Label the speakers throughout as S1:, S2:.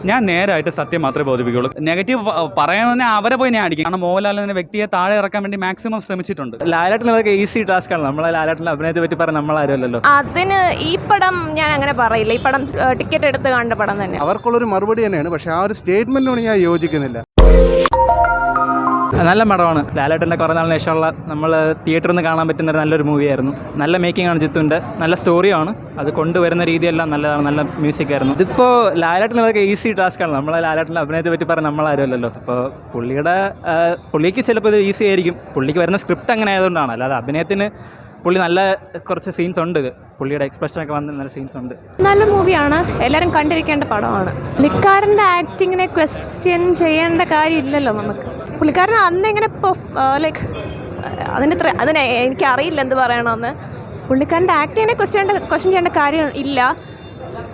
S1: ഞാൻ നേരായിട്ട് സത്യം മാത്രമേ ബോധിപ്പിക്കുള്ളൂ. നെഗറ്റീവ് പറയാമെന്ന് അവരെ പോയി ഞാൻ അടിക്കും. കാരണം മോഹൻലാൽ എന്ന വ്യക്തിയെ താഴെ ഇറക്കാൻ വേണ്ടി മാക്സിമം ശ്രമിച്ചിട്ടുണ്ട്.
S2: ലാലേട്ടൻ അതൊക്കെ ഈസി ടാസ്ക് ആണ്. നമ്മളെ ലാലേട്ടൻ്റെ അഭിനയത്തെ പറ്റി പറഞ്ഞാൽ നമ്മളാരുമല്ലോ.
S3: അതിന് ഈ പടം ഞാൻ അങ്ങനെ പറയില്ല. ഈ പടം ടിക്കറ്റ് എടുത്ത് കണ്ട പടം തന്നെ.
S4: അവർക്കുള്ളൊരു മറുപടി തന്നെയാണ്. പക്ഷേ ആ ഒരു സ്റ്റേറ്റ്മെന്റിനോട് ഞാൻ യോജിക്കുന്നില്ല.
S2: നല്ല പടമാണ്. ലാലേട്ടൻ്റെ കുറേ നാളിന് ശേഷമുള്ള നമ്മൾ തിയേറ്ററിൽ നിന്ന് കാണാൻ പറ്റുന്ന നല്ലൊരു മൂവിയായിരുന്നു. നല്ല മേക്കിംഗ് ആണ് ജിത്തുവിൻ്റെ. നല്ല സ്റ്റോറിയാണ്. അത് കൊണ്ടുവരുന്ന രീതിയെല്ലാം നല്ലതാണ്. നല്ല മ്യൂസിക് ആയിരുന്നു. ഇതിപ്പോൾ ലാലേട്ടൻ അതൊക്കെ ഈസി ടാസ്ക് ആണ്. നമ്മളെ ലാലേട്ടൻ്റെ അഭിനയത്തെ പറ്റി പറഞ്ഞാൽ നമ്മളാരുമല്ലോ. അപ്പോൾ പുള്ളിക്ക് ചിലപ്പോൾ ഇത് ഈസി ആയിരിക്കും. പുള്ളിക്ക് വരുന്ന സ്ക്രിപ്റ്റ് അങ്ങനെ ആയതുകൊണ്ടാണ്. അല്ലാതെ അഭിനയത്തിന് പുള്ളി നല്ല കുറച്ച് സീൻസ് ഉണ്ട്. പുള്ളിയുടെ എക്സ്പ്രഷനൊക്കെ വന്ന നല്ല സീൻസ് ഉണ്ട്.
S3: നല്ല മൂവിയാണ്. എല്ലാവരും കണ്ടിരിക്കേണ്ട പടമാണ്. പുള്ളിക്കാരൻ്റെ ആക്ടിങ്ങിനെ ക്വസ്റ്റ്യൻ ചെയ്യേണ്ട കാര്യമില്ലല്ലോ നമുക്ക്. പുള്ളിക്കാരൻ അന്നെങ്ങനെ ലൈക്ക് അതിനെ എനിക്കറിയില്ല എന്ത് പറയണമെന്ന്. പുള്ളിക്കാരൻ്റെ ആക്ടിങ്ങിനെ ക്വസ്റ്റ്യൻ ചെയ്യേണ്ട കാര്യം ഇല്ല.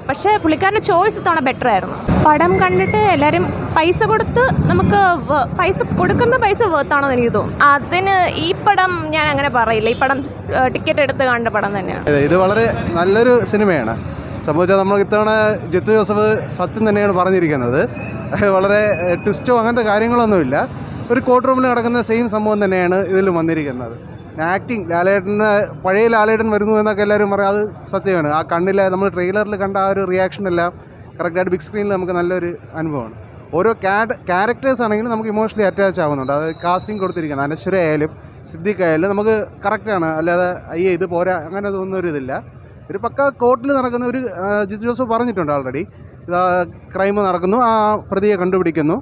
S3: പക്ഷേ പുള്ളിക്കാരൻ്റെ ചോയ്സ് തവണ ബെറ്റർ ആയിരുന്നു. പടം കണ്ടിട്ട് എല്ലാവരും പൈസ കൊടുത്ത് നമുക്ക് കൊടുക്കുന്ന പൈസ വേർത്താണെന്ന് എനിക്ക് തോന്നുന്നു. അതിന് ഈ പടം ഞാൻ അങ്ങനെ പറയില്ല. ഈ പടം ടിക്കറ്റ് എടുത്ത് കണ്ട പടം തന്നെയാണ്.
S4: ഇത് വളരെ നല്ലൊരു സിനിമയാണ്. സംഭവിച്ചാൽ നമ്മൾ ഇത്തവണ ജിത്തു ജോസഫ് സത്യം തന്നെയാണ് പറഞ്ഞിരിക്കുന്നത്. വളരെ ട്വിസ്റ്റോ അങ്ങനത്തെ കാര്യങ്ങളൊന്നുമില്ല. ഒരു കോർട്ട് റൂമിൽ നടക്കുന്ന സെയിം സംഭവം തന്നെയാണ് ഇതിലും വന്നിരിക്കുന്നത്. ആക്ടിങ് ലാലേട്ടന് പഴയ ലാലേട്ടൻ വരുന്നു എന്നൊക്കെ എല്ലാവരും പറയും. അത് സത്യമാണ്. ആ കണ്ണിലെ നമ്മൾ ട്രെയിലറിൽ കണ്ട ആ ഒരു റിയാക്ഷൻ എല്ലാം കറക്റ്റായിട്ട് ബിഗ് സ്ക്രീനിൽ നമുക്ക് നല്ലൊരു അനുഭവമാണ്. ഓരോ ക്യാരക്ടേഴ്സ് ആണെങ്കിലും നമുക്ക് ഇമോഷണലി അറ്റാച്ച് ആവുന്നുണ്ട്. അത് കാസ്റ്റിംഗ് കൊടുത്തിരിക്കുന്നത് അനശ്വര ആയാലും സിദ്ദിഖ് ആയാലും നമുക്ക് കറക്റ്റാണ്. അല്ലാതെ അയ്യേ ഇത് പോരാ അങ്ങനെ തോന്നുന്നൊരു ഇതില്ല. ഒരു പക്ക കോർട്ടിൽ നടക്കുന്ന ഒരു ജിത്തു ജോസഫ് പറഞ്ഞിട്ടുണ്ട് ഓൾറെഡി. ക്രൈം നടക്കുന്നു, ആ പ്രതിയെ കണ്ടുപിടിക്കുന്നു,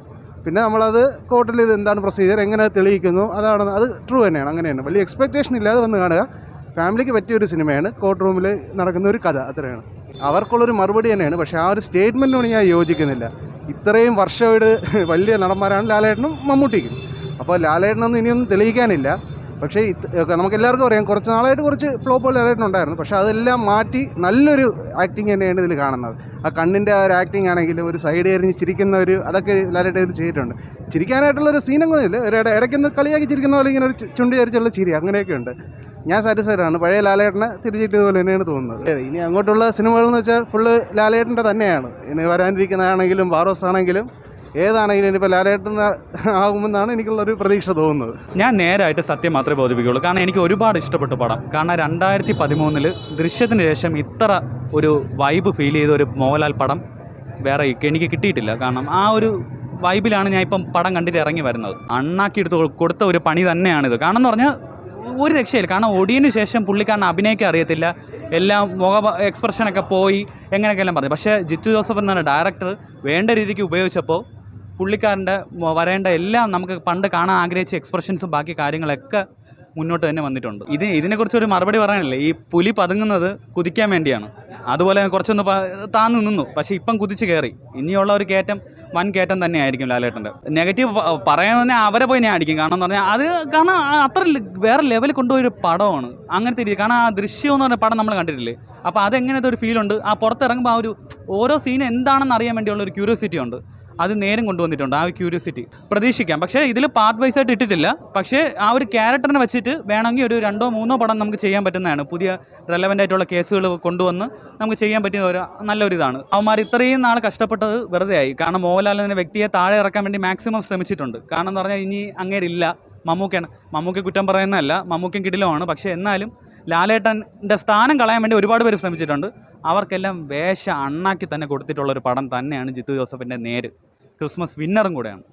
S4: പിന്നെ നമ്മളത് കോർട്ടിൽ ഇത് എന്താണ് പ്രൊസീജിയർ, എങ്ങനെ തെളിയിക്കുന്നു, അതാണ്. അത് ട്രൂ തന്നെയാണ്. അങ്ങനെയാണ്. വലിയ എക്സ്പെക്റ്റേഷൻ ഇല്ലാതെ വന്ന് കാണുക. ഫാമിലിക്ക് പറ്റിയൊരു സിനിമയാണ്. കോർട്ട് റൂമിൽ നടക്കുന്ന ഒരു കഥ, അത്രയാണ്. അവർക്കുള്ളൊരു മറുപടി തന്നെയാണ്. പക്ഷേ ആ ഒരു സ്റ്റേറ്റ്മെൻറ്റിനോട് ഞാൻ യോജിക്കുന്നില്ല. ഇത്രയും വർഷമായിട്ട് വലിയ നടന്മാരാണ് ലാലേട്ടനും മമ്മൂട്ടിക്കും. അപ്പോൾ ലാലേട്ടനൊന്നും ഇനിയൊന്നും തെളിയിക്കാനില്ല. പക്ഷേ നമുക്കെല്ലാവർക്കും അറിയാം കുറച്ച് നാളായിട്ട് കുറച്ച് ഫ്ലോപ്പുകൾ ലാലേട്ടനുണ്ടായിരുന്നു. പക്ഷേ അതെല്ലാം മാറ്റി നല്ലൊരു ആക്ടിങ് തന്നെയാണ് ഇതിൽ കാണുന്നത്. ആ കണ്ണിൻ്റെ ആ ഒരു ആക്ടിങ് ആണെങ്കിലും ഒരു സൈഡ് എറിഞ്ഞ് ചിരിക്കുന്ന ഒരു അതൊക്കെ ലാലേട്ടൻ ഇത് ചെയ്തിട്ടുണ്ട്. ചിരിക്കാനായിട്ടുള്ളൊരു സീനൊന്നും ഇല്ല. ഒരു ഇടയ്ക്കൊന്ന് കളിയാക്കി ചിരിക്കുന്ന പോലെ ഇങ്ങനെ ഒരു ചുണ്ടി ചരിച്ചുള്ള ചിരി അങ്ങനെയൊക്കെ ഉണ്ട്. ഞാൻ സാറ്റിസ്ഫൈഡ് ആണ്. പഴയ ലാലേട്ടനെ തിരിച്ചിട്ടതുപോലെ തന്നെയാണ് തോന്നുന്നത്. ഇനി അങ്ങോട്ടുള്ള സിനിമകളെന്ന് വെച്ചാൽ ഫുള്ള് ലാലേട്ടൻ്റെ തന്നെയാണ്. ഇനി വരാനിരിക്കുന്നതാണെങ്കിലും വാറോസ് ആണെങ്കിലും ഏതാണെങ്കിലും ഇനിയിപ്പോൾ ലാലേട്ടൻ ആകുമെന്നാണ് എനിക്കുള്ളൊരു പ്രതീക്ഷ തോന്നുന്നത്.
S1: ഞാൻ നേരായിട്ട് സത്യം മാത്രമേ ബോധിപ്പിക്കുള്ളൂ. കാരണം എനിക്ക് ഒരുപാട് ഇഷ്ടപ്പെട്ടു പടം. കാരണം 2013 ദൃശ്യത്തിന് ശേഷം ഇത്ര ഒരു വൈബ് ഫീൽ ചെയ്ത ഒരു മോഹൻലാൽ പടം വേറെ എനിക്ക് കിട്ടിയിട്ടില്ല. കാരണം ആ ഒരു വൈബിലാണ് ഞാൻ ഇപ്പം പടം കണ്ടിട്ട് ഇറങ്ങി വരുന്നത്. അണ്ണാക്കി എടുത്ത് കൊടുത്ത ഒരു പണി തന്നെയാണിത്. കാരണം എന്ന് പറഞ്ഞാൽ ഒരു രക്ഷയില്ല. കാരണം ഒടിയന് ശേഷം പുള്ളിക്കാരൻ അഭിനയിക്കാൻ അറിയത്തില്ല. എല്ലാം എക്സ്പ്രഷനൊക്കെ പോയി എങ്ങനെയൊക്കെ എല്ലാം പറഞ്ഞു. പക്ഷേ ജിത്തു ജോസഫ് എന്ന ഡയറക്ടർ വേണ്ട രീതിക്ക് ഉപയോഗിച്ചപ്പോൾ പുള്ളിക്കാരൻ്റെ വരേണ്ട എല്ലാം നമുക്ക് പണ്ട് കാണാൻ ആഗ്രഹിച്ച എക്സ്പ്രഷൻസും ബാക്കി കാര്യങ്ങളൊക്കെ മുന്നോട്ട് തന്നെ വന്നിട്ടുണ്ട്. ഇതിനെക്കുറിച്ചൊരു മറുപടി പറയാനില്ല. ഈ പുലി പതുങ്ങുന്നത് കുതിക്കാൻ വേണ്ടിയാണ്. അതുപോലെ കുറച്ചൊന്ന് താന്ന് നിന്നു. പക്ഷേ ഇപ്പം കുതിച്ച് കയറി. ഇനിയുള്ള ഒരു വൻ കയറ്റം തന്നെയായിരിക്കും ലാലേട്ടൻ്റെ. നെഗറ്റീവ് പറയാമെന്ന് അവരെ പോയി ഞാൻ അടിക്കും. കാരണം എന്ന് പറഞ്ഞാൽ കാരണം അത്ര വേറെ ലെവലിൽ കൊണ്ടുപോയൊരു പടമാണ്. അങ്ങനത്തെ രീതി. കാരണം ആ ദൃശ്യം എന്ന് പറഞ്ഞ പടം നമ്മൾ കണ്ടിട്ടില്ലേ. അപ്പോൾ അതെങ്ങനത്തെ ഒരു ഫീലുണ്ട്. ആ പുറത്തിറങ്ങുമ്പോൾ ആ ഒരു ഓരോ സീൻ എന്താണെന്ന് അറിയാൻ വേണ്ടിയുള്ള ഒരു ക്യൂരിയോസിറ്റി ഉണ്ട്. അത് നേരം കൊണ്ടുവന്നിട്ടുണ്ട്. ആ ക്യൂരിയോസിറ്റി പ്രതീക്ഷിക്കാം. പക്ഷേ ഇതിൽ പാർട്ട് വൈസ് ആയിട്ട് ഇട്ടിട്ടില്ല. പക്ഷേ ആ ഒരു ക്യാരക്ടറിനെ വെച്ചിട്ട് വേണമെങ്കിൽ ഒരു 2-3 പടം നമുക്ക് ചെയ്യാൻ പറ്റുന്നതാണ്. പുതിയ റെലവൻ്റ് ആയിട്ടുള്ള കേസുകൾ കൊണ്ടുവന്ന് നമുക്ക് ചെയ്യാൻ പറ്റിയ ഒരു നല്ലൊരു ഇതാണ്. അവന്മാർ ഇത്രയും നാൾ കഷ്ടപ്പെട്ടത് വെറുതെ ആയി. കാരണം മോഹൻലാൽ എന്ന വ്യക്തിയെ താഴെ ഇറക്കാൻ വേണ്ടി മാക്സിമം ശ്രമിച്ചിട്ടുണ്ട്. കാരണം എന്ന് പറഞ്ഞാൽ ഇനി അങ്ങേരില്ല. മമ്മൂക്ക കുറ്റം പറയുന്നതല്ല, മമ്മൂക്കൻ കിടിലമാണ്. പക്ഷേ എന്നാലും ലാലേട്ടൻ്റെ സ്ഥാനം കളയാൻ വേണ്ടി ഒരുപാട് പേര് ശ്രമിച്ചിട്ടുണ്ട്. അവർക്കെല്ലാം അണ്ണാക്കി തന്നെ കൊടുത്തിട്ടുള്ളൊരു പടം തന്നെയാണ് ജിത്തു ജോസഫിൻ്റെ നേര്. ക്രിസ്മസ് വിന്നറും കൂടെയാണ്.